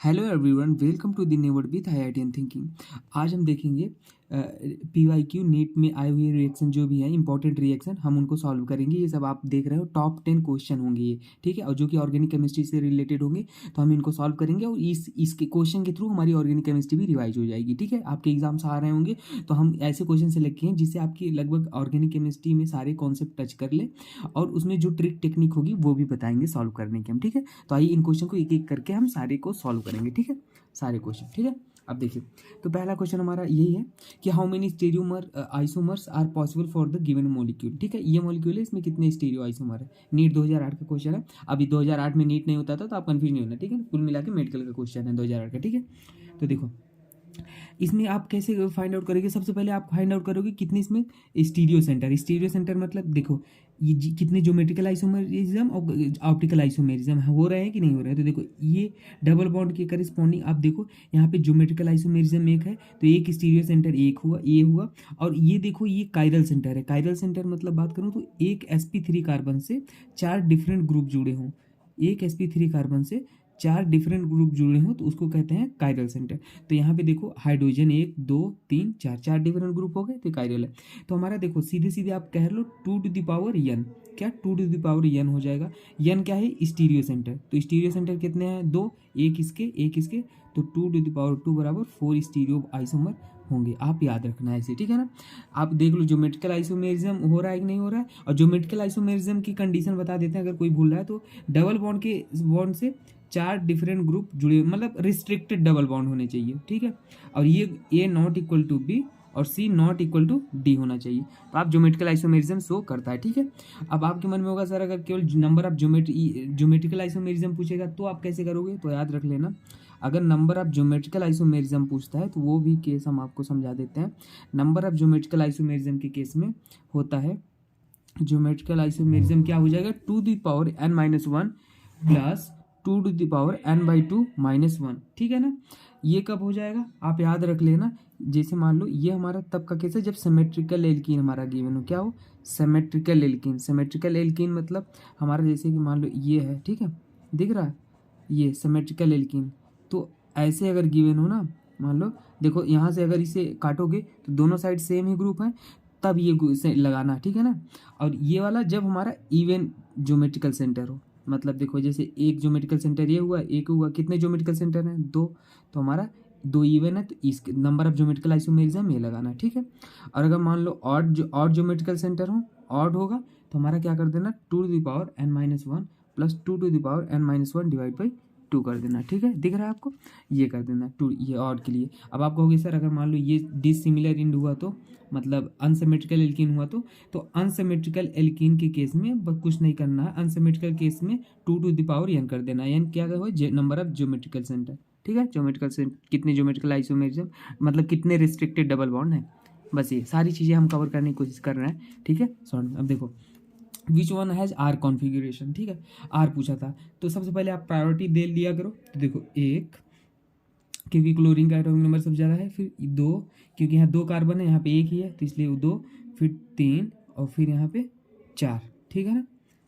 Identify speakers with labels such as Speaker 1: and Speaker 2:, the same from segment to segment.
Speaker 1: Hello everyone, welcome to the never with IITN thinking. आज हम देखेंगे PYQ नीट में आए हुए रिएक्शन जो भी हैं इंपॉर्टेंट रिएक्शन, हम उनको सॉल्व करेंगे। ये सब आप देख रहे हो टॉप 10 क्वेश्चन होंगे ये, ठीक है, और जो कि ऑर्गेनिक केमिस्ट्री से रिलेटेड होंगे। तो हम इनको सॉल्व करेंगे और इसके क्वेश्चन के थ्रू हमारी ऑर्गेनिक केमिस्ट्री भी रिवाइज हो जाएगी, ठीक है। आपके एग्जाम्स आ रहे होंगे तो हम ऐसे क्वेश्चन सेलेक्ट किए हैं जिससे आपकी लगभग ऑर्गेनिक केमिस्ट्री में सारे कॉन्सेप्ट टच कर ले, और उसमें जो ट्रिक टेक्निक होगी वो भी बताएंगे सॉल्व करने के हम, ठीक है। तो आइए इन क्वेश्चन को एक एक करके हम सारे को सॉल्व करेंगे, ठीक है, सारे क्वेश्चन, ठीक है। अब देखिए, तो पहला क्वेश्चन हमारा यही है कि how many stereomer isomers are possible for the given molecule, ठीक है। ये मॉलिक्यूल है, इसमें कितने स्टीरियो आइसोमर है। नीट 2008 का क्वेश्चन है। अभी 2008 में नीट नहीं होता था तो आप कंफ्यूज नहीं होना, ठीक है। कुल मिला के मेडिकल का क्वेश्चन है 2008 का, ठीक है। तो देखो, इसमें आप कैसे फाइंड आउट करोगे। सबसे पहले आप फाइंड आउट करोगे कितने इसमें स्टीरियो सेंटर। स्टीरियो सेंटर मतलब देखो ये कितने ज्योमेट्रिकल आइसोमेरिज्म और ऑप्टिकल आइसोमेरिज्म हो रहे हैं कि नहीं हो रहे हैं। तो देखो ये डबल बॉन्ड के करस्पॉन्डिंग आप देखो यहाँ पे ज्योमेट्रिकल आइसोमेरिज्म एक है तो एक स्टीरियो सेंटर एक हुआ, ये हुआ। और ये देखो ये कायरल सेंटर है। कायरल सेंटर मतलब बात करूँ तो एक sp3 कार्बन से 4 डिफरेंट ग्रुप जुड़े हों, एक sp3 कार्बन से 4 डिफरेंट ग्रुप जुड़े हों तो उसको कहते हैं कायरल सेंटर। तो यहाँ पे देखो हाइड्रोजन 1 2 3 4 4 डिफरेंट ग्रुप हो गए तो कायरल है। तो हमारा देखो सीधे सीधे आप कह लो 2 टू द पावर n, क्या 2 टू द पावर n हो जाएगा। n क्या है, स्टीरियो सेंटर। तो स्टीरियो सेंटर कितने हैं, 2, एक इसके, तो 2 टू द पावर 2 बराबर 4 स्टीरियो आइसोमर होंगे। आप याद रखना है ऐसे, ठीक है ना। आप देख लो ज्योमेट्रिकल आइसोमेरिज्म हो रहा है कि नहीं हो रहा है। और ज्योमेट्रिकल आइसोमेरिज्म की कंडीशन बता देते हैं अगर कोई भूल रहा है तो डबल बॉन्ड के बॉन्ड से 4 डिफरेंट ग्रुप जुड़े, मतलब रिस्ट्रिक्टेड डबल बॉन्ड होने चाहिए, ठीक है। और ये A not equal to B और C not equal to D होना चाहिए। तो आप ज्योमेट्रिकल आइसोमेरिज्म शो करता है, ठीक है। अब आपके मन में होगा सर अगर केवल नंबर ऑफ ज्योमेट्रिकल आइसोमेरिज्म पूछेगा तो आप कैसे करोगे। तो याद रख लेना, अगर नंबर ऑफ ज्योमेट्रिकल आइसोमेरिज्म पूछता है तो वो भी केस हम आपको समझा देते हैं। नंबर ऑफ ज्योमेट्रिकल आइसोमेरिज्म के केस में होता है, ज्योमेट्रिकल आइसोमेरिज्म क्या हो जाएगा, 2 the power n-1 plus 2 to the power n/2 -1, ठीक है ना। ये कब हो जाएगा आप याद रख लेना। जैसे मान लो ये हमारा तब का केस है जब सिमेट्रिकल एल्कीन हमारा गिवन हो, क्या हो, सिमेट्रिकल एल्कीन। सिमेट्रिकल एल्कीन मतलब हमारा जैसे कि मान लो ये है, ठीक है, दिख रहा है ये सिमेट्रिकल एल्कीन। तो ऐसे अगर गिवन हो ना, मान लो देखो यहाँ से अगर इसे काटोगे तो दोनों साइड सेम ही ग्रुप है, तब ये से लगाना, ठीक है ना। और ये वाला जब हमारा इवन ज्योमेट्रिकल सेंटर हो, मतलब देखो जैसे एक ज्योमेट्रिकल सेंटर ये हुआ, एक हुआ, कितने ज्योमेट्रिकल सेंटर हैं, 2। तो हमारा 2 इवन है तो इस नंबर ऑफ ज्योमेट्रिकल आइसोमेरिज्म ये लगाना, ठीक है। और अगर मान लो ऑड ज्योमेट्रिकल सेंटर हो, ऑड होगा तो हमारा क्या कर देना, 2 to the power n-1 plus 2 to the power n-1 divide by 2 कर देना, ठीक है, दिख रहा है आपको, ये कर देना 2, ये ऑड के लिए। अब आप कहोगे सर अगर मान लो ये डिसिमिलर इंड हुआ तो, मतलब अनसिमेट्रिकल एल्कीन हुआ तो अनसिमेट्रिकल एल्कीन के केस में कुछ नहीं करना है। अनसिमेट्रिकल केस में 2 टू द पावर n कर देना, n क्या हो, नंबर ऑफ ज्योमेट्रिकल सेंटर, ठीक है। ज्योमेट्रिकल सेंटर कितने ज्योमेट्रिकल आइसोमेरिज्म, मतलब कितने रिस्ट्रिक्टेड डबल बॉन्ड है, बस ये सारी चीज़ें हम कवर करने की कोशिश कर रहे हैं, ठीक है। सॉरी, अब देखो which one has R configuration, ठीक है, आर पूछा था तो सबसे पहले आप प्रायोरिटी दे लिया करो। तो देखो 1 क्योंकि क्लोरीन का एटॉमिक नंबर सबसे ज़्यादा है, फिर 2 क्योंकि यहाँ 2 कार्बन है, यहाँ पे एक ही है तो इसलिए 2, फिर 3 और फिर यहाँ पे 4, ठीक है ना।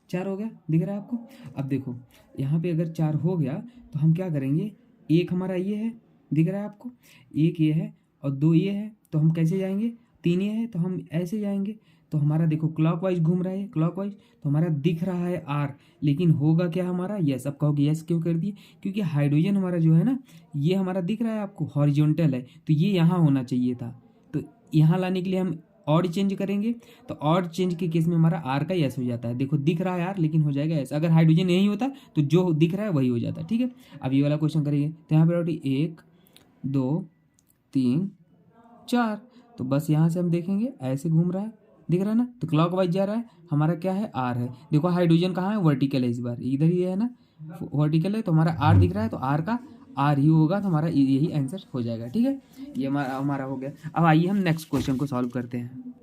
Speaker 1: 4 हो गया, दिख रहा है आपको। अब देखो यहाँ पे अगर 4 हो गया तो हम क्या करेंगे, एक हमारा ये है, दिख रहा है आपको, एक ये है और 2 ये है, तो हम कैसे जाएंगे, 3 ये है तो हम ऐसे जाएंगे। तो हमारा देखो क्लॉकवाइज घूम रहा है, क्लॉकवाइज, तो हमारा दिख रहा है आर, लेकिन होगा क्या हमारा यस। अब कहोगे यस क्यों कर दिए, क्योंकि हाइड्रोजन हमारा जो है ना, ये हमारा दिख रहा है आपको हॉरिजॉन्टल है तो ये यहाँ होना चाहिए था। तो यहाँ लाने के लिए हम ऑड चेंज करेंगे, तो ऑड चेंज के केस में हमारा आर का यस हो जाता है। देखो दिख रहा है आर लेकिन हो जाएगा यस। अगर हाइड्रोजन नहीं होता तो जो दिख रहा है वही हो जाता है, ठीक है। अब ये वाला क्वेश्चन करेंगे तो यहाँ पर 1 2 3 4, तो बस यहाँ से हम देखेंगे ऐसे घूम रहा है, दिख रहा है ना, तो क्लॉकवाइज जा रहा है, हमारा क्या है आर है। देखो हाइड्रोजन कहाँ है, वर्टिकल है, इस बार इधर ही है ना, वर्टिकल है तो हमारा आर दिख रहा है, तो आर का आर ही होगा, तो हमारा यही आंसर हो जाएगा, ठीक है। ये हमारा हो गया। अब आइए हम नेक्स्ट क्वेश्चन को सॉल्व करते हैं।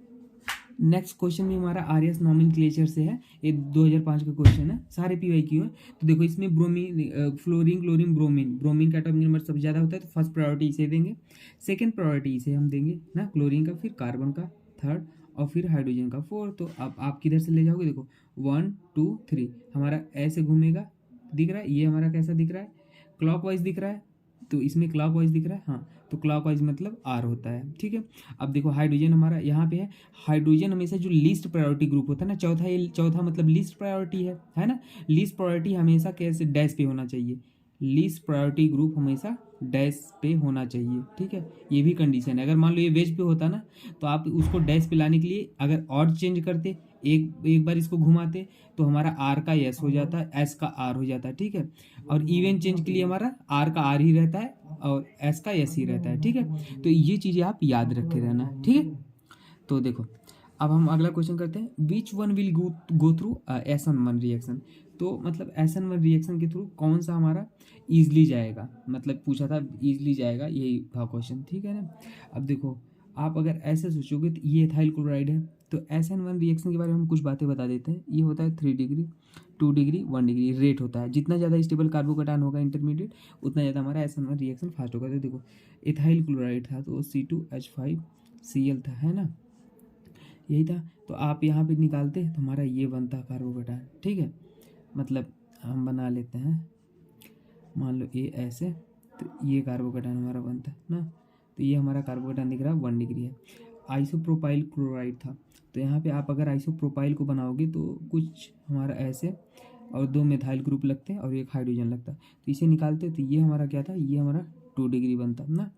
Speaker 1: नेक्स्ट क्वेश्चन भी हमारा आर्यस नॉमेनक्लेचर से है, ये 2005 का क्वेश्चन है, सारे PYQ है। तो देखो इसमें bromine, fluorine, chlorine, bromine, bromine का एटॉमिक नंबर सबसे ज़्यादा होता है तो फर्स्ट प्रायोरिटी इसे देंगे, सेकंड प्रायोरिटी इसे हम देंगे ना क्लोरीन का, फिर कार्बन का थर्ड और फिर हाइड्रोजन का फोर्थ। तो अब आप किधर से ले जाओगे, देखो 1 2 3 हमारा ऐसे घूमेगा, दिख रहा है, ये हमारा कैसा दिख रहा है, क्लॉकवाइज दिख रहा है, तो इसमें क्लॉकवाइज दिख रहा है, हाँ, तो क्लॉकवाइज मतलब आर होता है, ठीक है। अब देखो हाइड्रोजन हमारा यहाँ पे है, हाइड्रोजन हमेशा जो लीस्ट प्रायोरिटी ग्रुप होता है ना, चौथा, ये चौथा मतलब लीस्ट प्रायोरिटी है ना। लीस्ट प्रायोरिटी हमेशा कैसे डैश पे होना चाहिए, लीस्ट प्रायोरिटी ग्रुप हमेशा डैश पे होना चाहिए, ठीक है। ये भी कंडीशन है। अगर मान लो ये वेज पे होता ना, तो आप उसको डैश पे लाने के लिए अगर ऑड चेंज करते, एक एक बार इसको घुमाते, तो हमारा आर का एस हो जाता है, एस का आर हो जाता है, ठीक है। और इवन चेंज के लिए हमारा आर का आर ही रहता है और एस का एस ही रहता है, ठीक है। तो ये चीज़ें आप याद रखे रहना, ठीक है। तो देखो अब हम अगला क्वेश्चन करते हैं, which one will go through SN1 reaction. तो मतलब SN1 रिएक्शन के थ्रू कौन सा हमारा ईजिली जाएगा, मतलब पूछा था ईजिली जाएगा, यही था क्वेश्चन, ठीक है ना। अब देखो आप अगर ऐसे सोचोगे तो ये एथाइल क्लोराइड है, तो SN1 रिएक्शन के बारे में हम कुछ बातें बता देते हैं। ये होता है 3 डिग्री, 2 डिग्री, 1 डिग्री रेट होता है। जितना ज़्यादा स्टेबल कार्बोकटान होगा इंटरमीडिएट, उतना ज़्यादा हमारा SN1 रिएक्शन फास्ट होगा। तो देखो एथाइल क्लोराइड था तो C2H5Cl था, है ना, यही था। तो आप यहाँ पे निकालते तो हमारा ये बनता कार्बोकटान, ठीक है। मतलब हम बना लेते हैं, मान लो ये ऐसे, तो ये कार्बोकटान हमारा बनता है ना। तो ये हमारा कार्बोकटान दिख रहा है 1 डिग्री है। आइसोप्रोपाइल क्लोराइड था, तो यहाँ पे आप अगर आइसोप्रोपाइल को बनाओगे तो कुछ हमारा ऐसे, और 2 मेथाइल ग्रुप लगते हैं और एक हाइड्रोजन लगता है, तो इसे निकालते तो ये हमारा क्या था, ये हमारा 2 डिग्री बनता ना,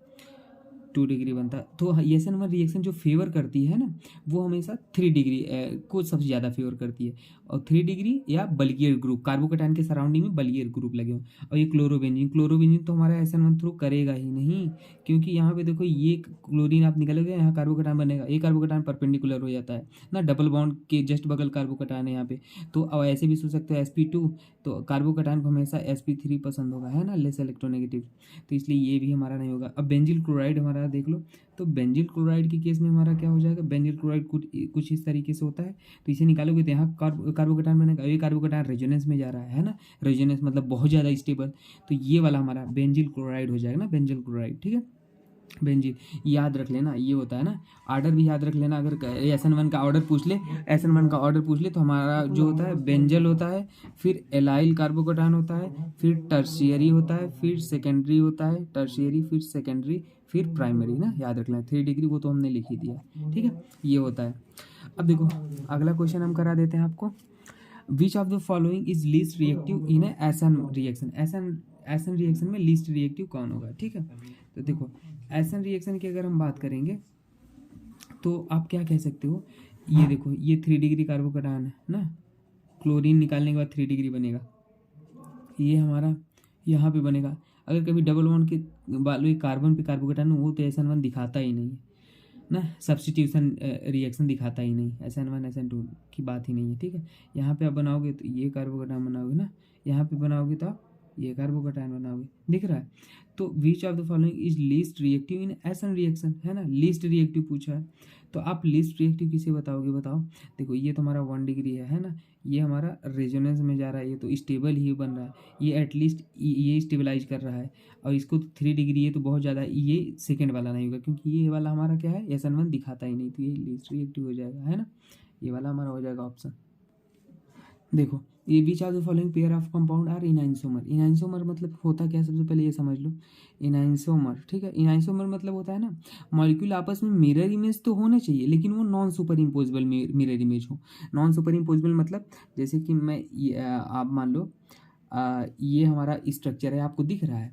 Speaker 1: 2 डिग्री बनता। तो SN1 रिएक्शन जो फेवर करती है ना, वो हमेशा 3 डिग्री को सबसे ज़्यादा फेवर करती है, और 3 डिग्री या बल्कियर ग्रुप, कार्बोकटान के सराउंडिंग में बल्कियर ग्रुप लगे हो। और ये क्लोरोबेंजीन तो हमारा SN1 थ्रू करेगा ही नहीं, क्योंकि यहाँ पे देखो ये क्लोरीन आप निकालोगे, यहाँ कार्बोकटान बनेगा, ये कार्बोकटान परपेंडिकुलर हो जाता है ना, डबल बॉन्ड के जस्ट बगल कार्बोकटान है यहाँ पे। तो अब ऐसे भी सोच सकते हो sp2, तो कार्बोकटान को हमेशा sp3 पसंद होगा, है ना, लेस इलेक्ट्रोनेगेटिव, तो इसलिए ये भी हमारा नहीं होगा। अब बेंजिल क्लोराइड हमारा देख लो, तो बेंजिल क्लोराइड के केस में हमारा क्या हो जाएगा, बेंजिल क्लोराइड कुछ इस तरीके से होता है। तो इसे निकालोगे तो यहाँ कार्बोकटान बनेगा, ये कार्बोकटान रेजोनेंस में जा रहा है ना, रेजोनेंस मतलब बहुत ज़्यादा स्टेबल, तो ये वाला हमारा बेंजिल क्लोराइड हो जाएगा ना, बेंजिल क्लोराइड, ठीक है। बेंजीन याद रख लेना, ये होता है ना। ऑर्डर भी याद रख लेना, अगर SN1 का ऑर्डर पूछ ले, SN1 का ऑर्डर पूछ ले, तो हमारा जो होता है बेंजल होता है, फिर एलाइल कार्बोकटान होता है, फिर टर्शियरी होता है, फिर सेकेंडरी होता है, टर्शियरी फिर सेकेंडरी फिर प्राइमरी ना, याद रख लेना। 3 डिग्री वो तो हमने लिख ही दिया, ठीक है, ये होता है। अब देखो अगला क्वेश्चन हम करा देते हैं आपको, which of the following is least reactive in SN reaction. SN reaction में लीस्ट रिएक्टिव कौन होगा, ठीक है। तो देखो SN रिएक्शन की अगर हम बात करेंगे तो आप क्या कह सकते हो, ये देखो ये 3 डिग्री कार्बोकटान है ना, क्लोरीन निकालने के बाद 3 डिग्री बनेगा, ये हमारा यहाँ पे बनेगा। अगर कभी डबल बॉन्ड के वाले कार्बन पे कार्बोकटान हो, वो तो SN1 दिखाता ही नहीं है ना, सब्स्टिट्यूशन रिएक्शन दिखाता ही नहीं, SN1 SN2 की बात ही नहीं है, ठीक है। यहाँ पे आप बनाओगे तो ये कार्बोकटान बनाओगे ना, यहाँ पे बनाओगे तो आप ये कार्बोकटान बनाओगे, दिख रहा है। तो which of the following is least reactive in SN reaction, है ना, लीस्ट रिएक्टिव पूछा है, तो आप लीस्ट रिएक्टिव किसे बताओगे, बताओ। देखो ये तो हमारा 1 डिग्री है ना, ये हमारा रेजोनेंस में जा रहा है, ये तो स्टेबल ही बन रहा है, ये एटलीस्ट ये स्टेबलाइज कर रहा है, और इसको तो 3 डिग्री है तो बहुत ज़्यादा, ये सेकेंड वाला नहीं होगा, क्योंकि ये वाला हमारा क्या है, SN1 दिखाता ही नहीं, तो ये लीस्ट रिएक्टिव हो जाएगा, है ना, ये वाला हमारा हो जाएगा ऑप्शन। देखो ये which are the following pair of compound are enantiomer. Enantiomer मतलब होता क्या है, सबसे पहले ये समझ लो, इनआइंसोमर, ठीक है। इनआइंसोमर मतलब होता है ना, मॉलिक्यूल आपस में मिरर इमेज तो होने चाहिए, लेकिन वो non super imposable mirror image हो। नॉन सुपर इम्पोजिबल मतलब जैसे कि आप मान लो ये हमारा स्ट्रक्चर है, आपको दिख रहा है,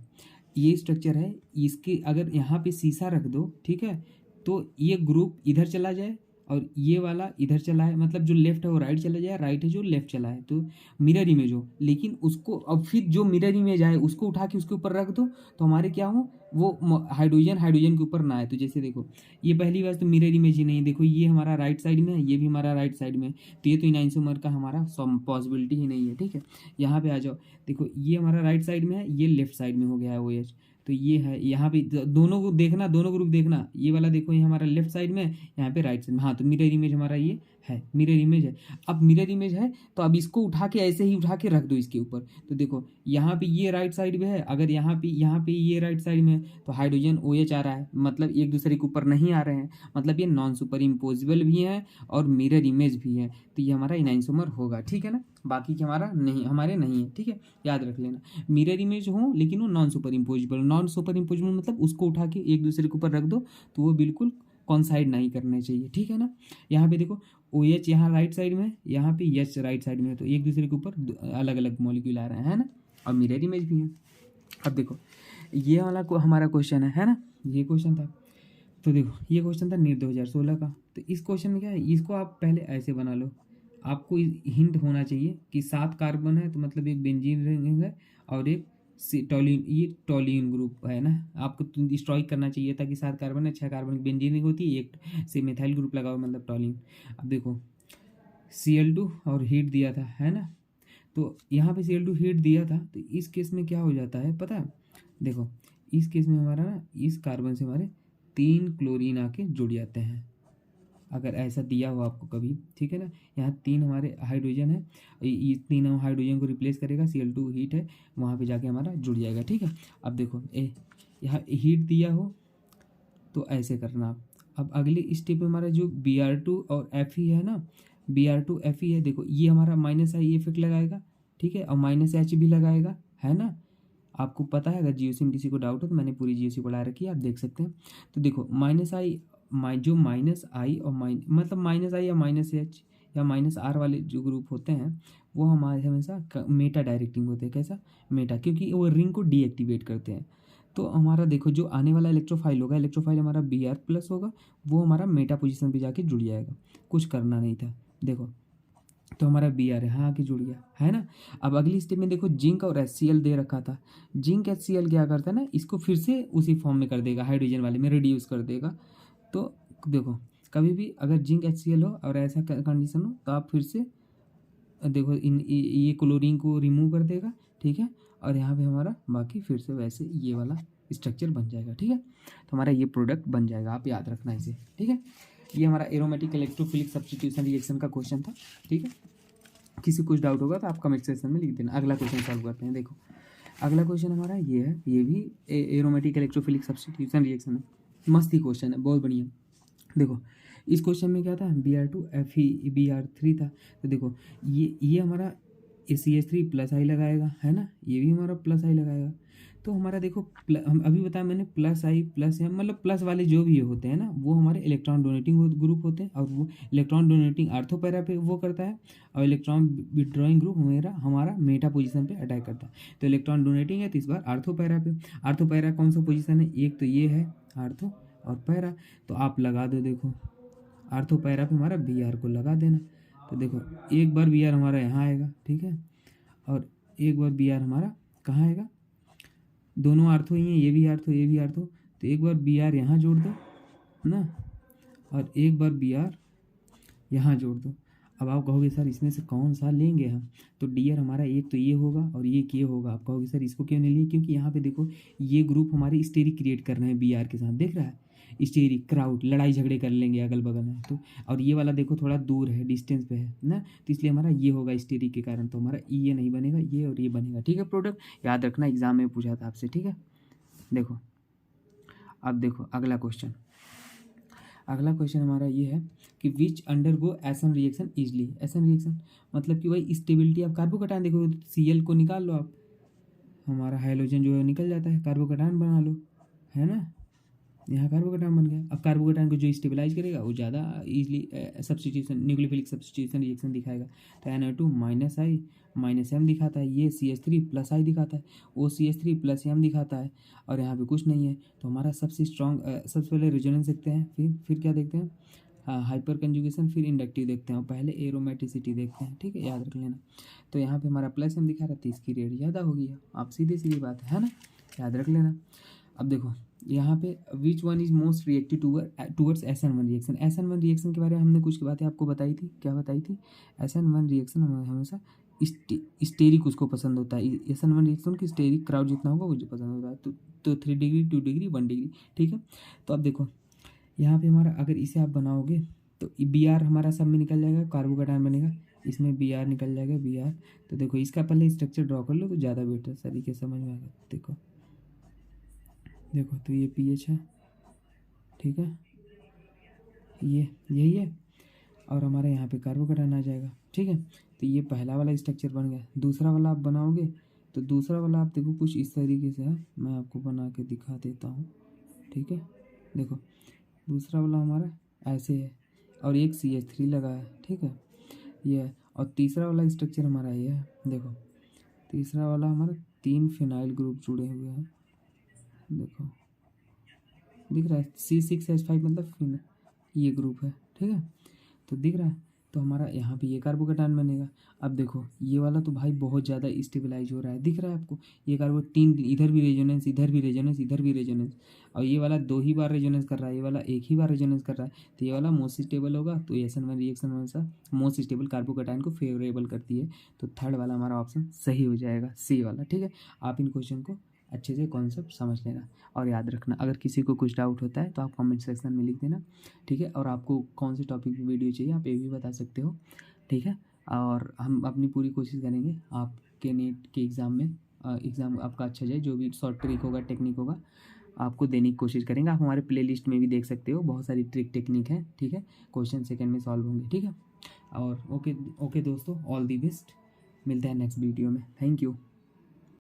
Speaker 1: ये स्ट्रक्चर है, इसके अगर यहाँ पे शीशा रख दो, ठीक है, तो ये ग्रुप इधर चला जाए और ये वाला इधर चला है, मतलब जो लेफ्ट है वो राइट चला जाए, राइट है जो लेफ्ट चला है, तो मिरर इमेज हो। लेकिन उसको अब फिर जो मिरर इमेज आए उसको उठा के उसके ऊपर रख दो, तो हमारे क्या हो, वो हाइड्रोजन के ऊपर ना आए। तो जैसे देखो ये पहली बात तो मिरर इमेज ही नहीं, देखो ये हमारा राइट साइड में है, ये भी हमारा राइट साइड में है, तो ये तो इनआइंसोमर का हमारा पॉसिबिलिटी ही नहीं है, ठीक है। यहाँ पे आ जाओ, देखो ये हमारा राइट साइड में है, ये लेफ्ट साइड में हो गया है OH, तो ये है यहाँ पे दोनों को देखना, दोनों ग्रुप देखना, ये वाला देखो ये हमारा लेफ्ट साइड में, यहाँ पे राइट साइड में, हाँ, तो मिरर इमेज हमारा ये है, मिरर इमेज है। अब मिरर इमेज है तो अब इसको उठा के ऐसे ही उठा के रख दो इसके ऊपर, तो देखो यहाँ पे ये राइट साइड में है, अगर यहाँ पे ये राइट साइड में है तो हाइड्रोजन OH आ रहा है, मतलब एक दूसरे के ऊपर नहीं आ रहे हैं, मतलब ये नॉन सुपर इम्पोजिबल भी है और मिरर इमेज भी है, तो ये हमारा इनाइंसोमर होगा, ठीक है ना। बाकी के हमारे नहीं है, ठीक है, याद रख लेना। मिरर इमेज हो लेकिन वो नॉन सुपर इम्पोजिबल मतलब उसको उठा के एक दूसरे के ऊपर रख दो तो वो बिल्कुल कॉन्साइड नहीं करने चाहिए, ठीक है ना। यहाँ पे देखो OH यहाँ राइट साइड में है, यहाँ पे H राइट साइड में है, तो एक दूसरे के ऊपर अलग अलग मॉलिक्यूल आ रहे हैं, है ना, और मिरर इमेज भी है। अब देखो ये वाला हमारा क्वेश्चन है ना, ये क्वेश्चन था, तो देखो ये क्वेश्चन था नीट 2016 का। तो इस क्वेश्चन में क्या है, इसको आप पहले ऐसे बना लो, आपको हिंट होना चाहिए कि 7 कार्बन है तो मतलब एक बेंजीन रिंग है और एक टॉलिन, ये टॉलिन ग्रुप है ना, आपको डिस्ट्रॉय करना चाहिए ताकि 7 कार्बन है, 6 कार्बन की बेंजीन रिंग होती है, एक से मिथाइल ग्रुप लगा हुआ मतलब टॉलिन। अब देखो Cl2 और हीट दिया था, है ना, तो यहाँ पे Cl2 हीट दिया था, तो इस केस में क्या हो जाता है पता है, देखो इस केस में हमारा ना इस कार्बन से हमारे 3 क्लोरीन आके जुड़ जाते हैं, अगर ऐसा दिया हो आपको कभी, ठीक है ना। यहाँ 3 हमारे हाइड्रोजन है, ये 3 हाइड्रोजन को रिप्लेस करेगा, Cl2 हीट है, वहाँ पे जाके हमारा जुड़ जाएगा, ठीक है। अब देखो यहाँ हीट दिया हो तो ऐसे करना आप। अब अगले स्टेप में हमारा जो Br2 और Fe है ना, Br2 Fe है, देखो ये हमारा -I इफेक्ट लगाएगा, ठीक है, और -H भी लगाएगा, है ना। आपको पता है, अगर जीओसी में किसी को डाउट हो तो मैंने पूरी जीओसी पढ़ा रखी है, आप देख सकते हैं। तो देखो जो -I और मतलब -I या -H या -R वाले जो ग्रुप होते हैं वो हमारे हमेशा मेटा डायरेक्टिंग होते हैं। कैसा मेटा, क्योंकि वो रिंग को डीएक्टिवेट करते हैं। तो हमारा देखो जो आने वाला इलेक्ट्रोफाइल होगा, इलेक्ट्रोफाइल हमारा Br+ होगा, वो हमारा मेटा पोजीशन पे जाके जुड़ जाएगा, कुछ करना नहीं था, देखो तो हमारा Br यहाँ आके जुड़ गया, है ना। अब अगली स्टेप में देखो जिंक और HCl दे रखा था, जिंक HCl क्या करता है ना, इसको फिर से उसी फॉर्म में कर देगा, हाइड्रोजन वाले में रिड्यूस कर देगा। तो देखो कभी भी अगर जिंक HCl हो और ऐसा कंडीशन हो तो आप फिर से देखो ये क्लोरीन को रिमूव कर देगा, ठीक है, और यहाँ पे हमारा बाकी फिर से वैसे ये वाला स्ट्रक्चर बन जाएगा, ठीक है। तो हमारा ये प्रोडक्ट बन जाएगा, आप याद रखना इसे, ठीक है। ये हमारा एरोमेटिक इलेक्ट्रोफिलिक सब्स्टिट्यूशन रिएक्शन का क्वेश्चन था, ठीक है। किसी कुछ डाउट होगा तो आप कमेंट सेक्शन में लिख देना। अगला क्वेश्चन सॉल्व करते हैं। देखो अगला क्वेश्चन हमारा ये है, ये भी एरोमेटिक इलेक्ट्रोफिलिक सब्स्टिट्यूशन रिएक्शन है, मस्त ही क्वेश्चन है, बहुत बढ़िया। देखो इस क्वेश्चन में क्या था, Br2 Fe Br3 था, तो देखो ये हमारा CH3 + I लगाएगा, है ना, ये भी हमारा +I लगाएगा। तो हमारा देखो हम अभी बताया मैंने +I +M मतलब प्लस वाले जो भी होते हैं ना वो हमारे इलेक्ट्रॉन डोनेटिंग ग्रुप होते हैं, और वो इलेक्ट्रॉन डोनेटिंग आर्थो पैरा पे वो करता है, और इलेक्ट्रॉन विड्रॉइंग ग्रुप हमारा मेटा पोजीशन पे अटैक करता है। तो इलेक्ट्रॉन डोनेटिंग है तो इस बार आर्थो पैरा पे, आर्थो पैरा कौन सा पोजीशन है, एक तो ये है आर्थो और पैरा, तो आप लगा दो, देखो आर्थो पैरा पे हमारा Br को लगा देना। तो देखो एक बार Br हमारा यहाँ आएगा, ठीक है, और एक बार Br हमारा कहाँ आएगा, दोनों आर्थो ही हैं, ये भी आर्थो ये भी आर्थो, तो एक बार Br यहाँ जोड़ दो ना, और एक बार Br यहाँ जोड़ दो। अब आप कहोगे सर इसमें से कौन सा लेंगे हम, तो Dr हमारा एक तो ये होगा और ये होगा। आप कहोगे सर इसको क्यों नहीं लिए, क्योंकि यहाँ पे देखो ये ग्रुप हमारे स्टेरिक क्रिएट कर रहे हैं Br के साथ, देख रहा है, स्टेरिक क्राउड, लड़ाई झगड़े कर लेंगे अगल बगल में, तो और ये वाला देखो थोड़ा दूर है, डिस्टेंस पे है ना, तो इसलिए हमारा ये होगा स्टेरिक के कारण, तो हमारा ये नहीं बनेगा, ये और ये बनेगा, ठीक है। प्रोडक्ट याद रखना, एग्जाम में पूछा था आपसे, ठीक है। देखो अब देखो अगला क्वेश्चन हमारा ये है कि विच अंडरगो एसन रिएक्शन इजली। एसन रिएक्शन मतलब कि भाई स्टेबिलिटी, आप कार्बोकैटायन देखो Cl को निकाल लो आप, हमारा हाइड्रोजन जो है निकल जाता है, कार्बोकैटायन बना लो, है ना, यहाँ कार्बोकैटायन बन गया। अब कार्बोकैटायन को जो स्टेबलाइज करेगा वो ज़्यादा easily substitution nucleophilic substitution reaction दिखाएगा। तो NO2 - -M दिखाता है, ये CH3 + I दिखाता है, वो CH3 + M दिखाता है, और यहाँ पे कुछ नहीं है। तो हमारा सबसे स्ट्रॉन्ग, सबसे पहले रेजोनेंस देखते हैं, फिर क्या देखते हैं, हाइपर कंजुगेशन, फिर इंडक्टिव देखते हैं, और पहले एरोमेटिसिटी देखते हैं, ठीक है, याद रख लेना। तो यहाँ पे हमारा +M दिखा रहा था, इसकी रेट ज़्यादा होगी, आप सीधी बात है ना, याद रख लेना। अब देखो यहाँ पे which one is most reactive towards SN1 reaction. SN1 reaction के बारे में हमने कुछ बातें आपको बताई थी, क्या बताई थी, SN1 रिएक्शन हमेशा स्टेरिक उसको पसंद होता है, SN1 रिएक्शन की स्टेरिक क्राउड जितना होगा मुझे पसंद होता है, तो 3 डिग्री 2 डिग्री 1 डिग्री, ठीक है। तो अब देखो यहाँ पे हमारा अगर इसे आप बनाओगे तो बी आर हमारा सब में निकल जाएगा, कार्बोकैटायन बनेगा, इसमें बी आर निकल जाएगा, बी आर। तो देखो इसका पहले स्ट्रक्चर ड्रॉ कर लो तो ज़्यादा बेटर तरीके समझ में आएगा। देखो देखो तो ये पी एच है, ठीक है, ये यही है, और हमारे यहाँ पे कार्बोकैटायन आ जाएगा, ठीक है। तो ये पहला वाला स्ट्रक्चर बन गया। दूसरा वाला आप बनाओगे तो दूसरा वाला आप देखो कुछ इस तरीके से है, मैं आपको बना के दिखा देता हूँ, ठीक है। देखो दूसरा वाला हमारा ऐसे है और एक CH3 लगा है, ठीक है, ये है। और तीसरा वाला स्ट्रक्चर हमारा ये है, देखो तीसरा वाला हमारा 3 फिनाइल ग्रुप जुड़े हुए हैं, देखो दिख रहा है, C6H5 मतलब ये ग्रुप है, ठीक है। तो दिख रहा है, तो हमारा यहाँ पे ये कार्बोकैटायन बनेगा। अब देखो ये वाला तो भाई बहुत ज़्यादा स्टेबलाइज हो रहा है, दिख रहा है आपको, ये कार्बो 3 इधर भी रेजोनेंस, इधर भी रेजोनेंस, इधर भी रेजोनेंस, और ये वाला 2 ही बार रेजोनेंस कर रहा है, ये वाला 1 ही बार रेजोनेंस कर रहा है। तो ये वाला मोस्ट स्टेबल होगा, तो SN1 रिएक्शन हमेशा मोस्ट स्टेबल कार्बोकैटायन को फेवरेबल करती है। तो थर्ड वाला हमारा ऑप्शन सही हो जाएगा, C वाला, ठीक है। आप इन क्वेश्चन को अच्छे से कॉन्सेप्ट समझ लेना और याद रखना। अगर किसी को कुछ डाउट होता है तो आप कमेंट सेक्शन में लिख देना, ठीक है। और आपको कौन से टॉपिक की वीडियो चाहिए आप ये भी बता सकते हो, ठीक है। और हम अपनी पूरी कोशिश करेंगे आपके नीट के एग्ज़ाम में एग्ज़ाम आपका अच्छा जाए, जो भी शॉर्ट ट्रिक होगा, टेक्निक होगा, आपको देने की कोशिश करेंगे। आप हमारे प्लेलिस्ट में भी देख सकते हो, बहुत सारी ट्रिक टेक्निक है, ठीक है। क्वेश्चन सेकंड में सॉल्व होंगे, ठीक है। और ओके ओके दोस्तों, ऑल दी बेस्ट, मिलते हैं नेक्स्ट वीडियो में, थैंक यू।